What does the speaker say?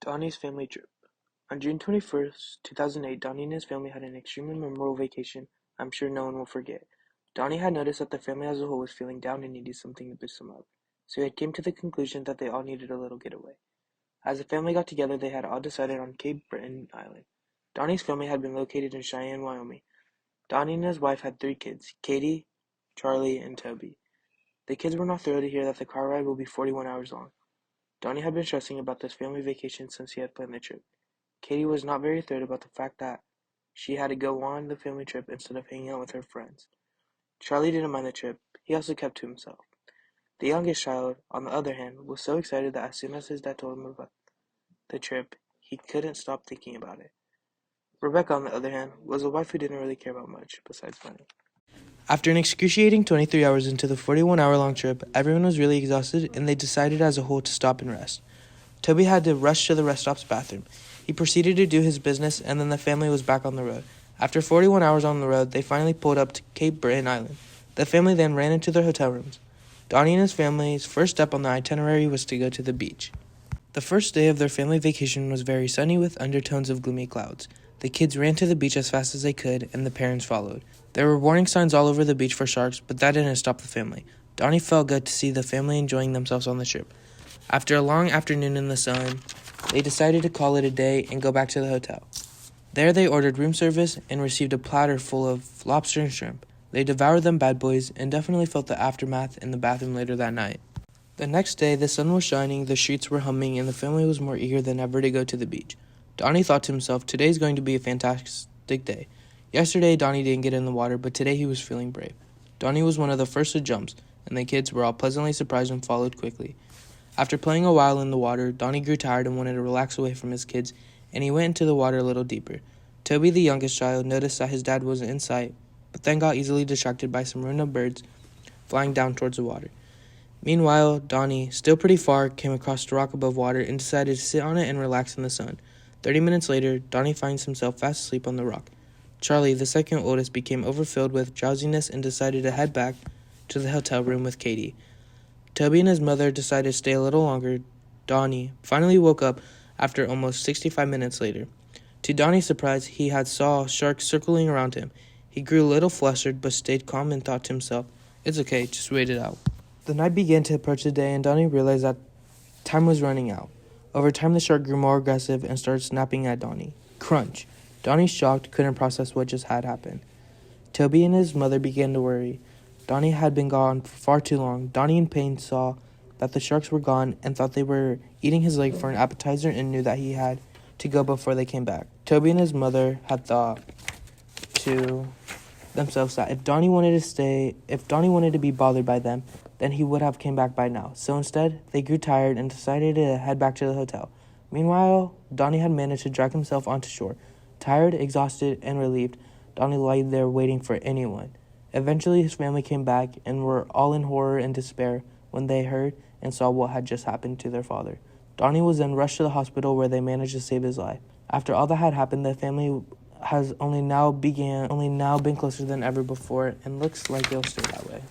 Donnie's family trip. On June 21st, 2008, Donnie and his family had an extremely memorable vacation I'm sure no one will forget. Donnie had noticed that the family as a whole was feeling down and needed something to boost them up, so he had came to the conclusion that they all needed a little getaway. As the family got together, they had all decided on Cape Breton Island. Donnie's family had been located in Cheyenne, Wyoming. Donnie and his wife had 3 kids, Katie, Charlie, and Toby. The kids were not thrilled to hear that the car ride will be 41 hours long. Donnie had been stressing about this family vacation since he had planned the trip. Katie was not very thrilled about the fact that she had to go on the family trip instead of hanging out with her friends. Charlie didn't mind the trip. He also kept to himself. The youngest child, on the other hand, was so excited that as soon as his dad told him about the trip, he couldn't stop thinking about it. Rebecca, on the other hand, was a wife who didn't really care about much besides money. After an excruciating 23 hours into the 41-hour-long trip, everyone was really exhausted and they decided as a whole to stop and rest. Toby had to rush to the rest stop's bathroom. He proceeded to do his business, and then the family was back on the road. After 41 hours on the road, they finally pulled up to Cape Breton Island. The family then ran into their hotel rooms. Donnie and his family's first step on the itinerary was to go to the beach. The first day of their family vacation was very sunny with undertones of gloomy clouds. The kids ran to the beach as fast as they could, and the parents followed. There were warning signs all over the beach for sharks, but that didn't stop the family. Donnie felt good to see the family enjoying themselves on the trip. After a long afternoon in the sun, they decided to call it a day and go back to the hotel. There they ordered room service and received a platter full of lobster and shrimp. They devoured them bad boys and definitely felt the aftermath in the bathroom later that night. The next day, the sun was shining, the streets were humming, and the family was more eager than ever to go to the beach. Donnie thought to himself, today's going to be a fantastic day. Yesterday, Donnie didn't get in the water, but today he was feeling brave. Donnie was one of the first to jump, and the kids were all pleasantly surprised and followed quickly. After playing a while in the water, Donnie grew tired and wanted to relax away from his kids, and he went into the water a little deeper. Toby, the youngest child, noticed that his dad wasn't in sight, but then got easily distracted by some random birds flying down towards the water. Meanwhile, Donnie, still pretty far, came across a rock above water and decided to sit on it and relax in the sun. 30 minutes later, Donnie finds himself fast asleep on the rock. Charlie, the second oldest, became overfilled with drowsiness and decided to head back to the hotel room with Katie. Toby and his mother decided to stay a little longer. Donnie finally woke up after almost 65 minutes later. To Donnie's surprise, he had saw sharks circling around him. He grew a little flustered but stayed calm and thought to himself, "It's okay, just wait it out." The night began to approach the day and Donnie realized that time was running out. Over time, the shark grew more aggressive and started snapping at Donnie. Crunch! Donnie, shocked, couldn't process what just had happened. Toby and his mother began to worry. Donnie had been gone for far too long. Donnie in pain saw that the sharks were gone and thought they were eating his leg for an appetizer and knew that he had to go before they came back. Toby and his mother had thought to themselves that if Donnie wanted to be bothered by them, then he would have came back by now. So instead, they grew tired and decided to head back to the hotel. Meanwhile, Donnie had managed to drag himself onto shore. Tired, exhausted, and relieved, Donnie lay there waiting for anyone. Eventually, his family came back and were all in horror and despair when they heard and saw what had just happened to their father. Donnie was then rushed to the hospital where they managed to save his life. After all that had happened, the family has only now been closer than ever before and looks like they'll stay that way.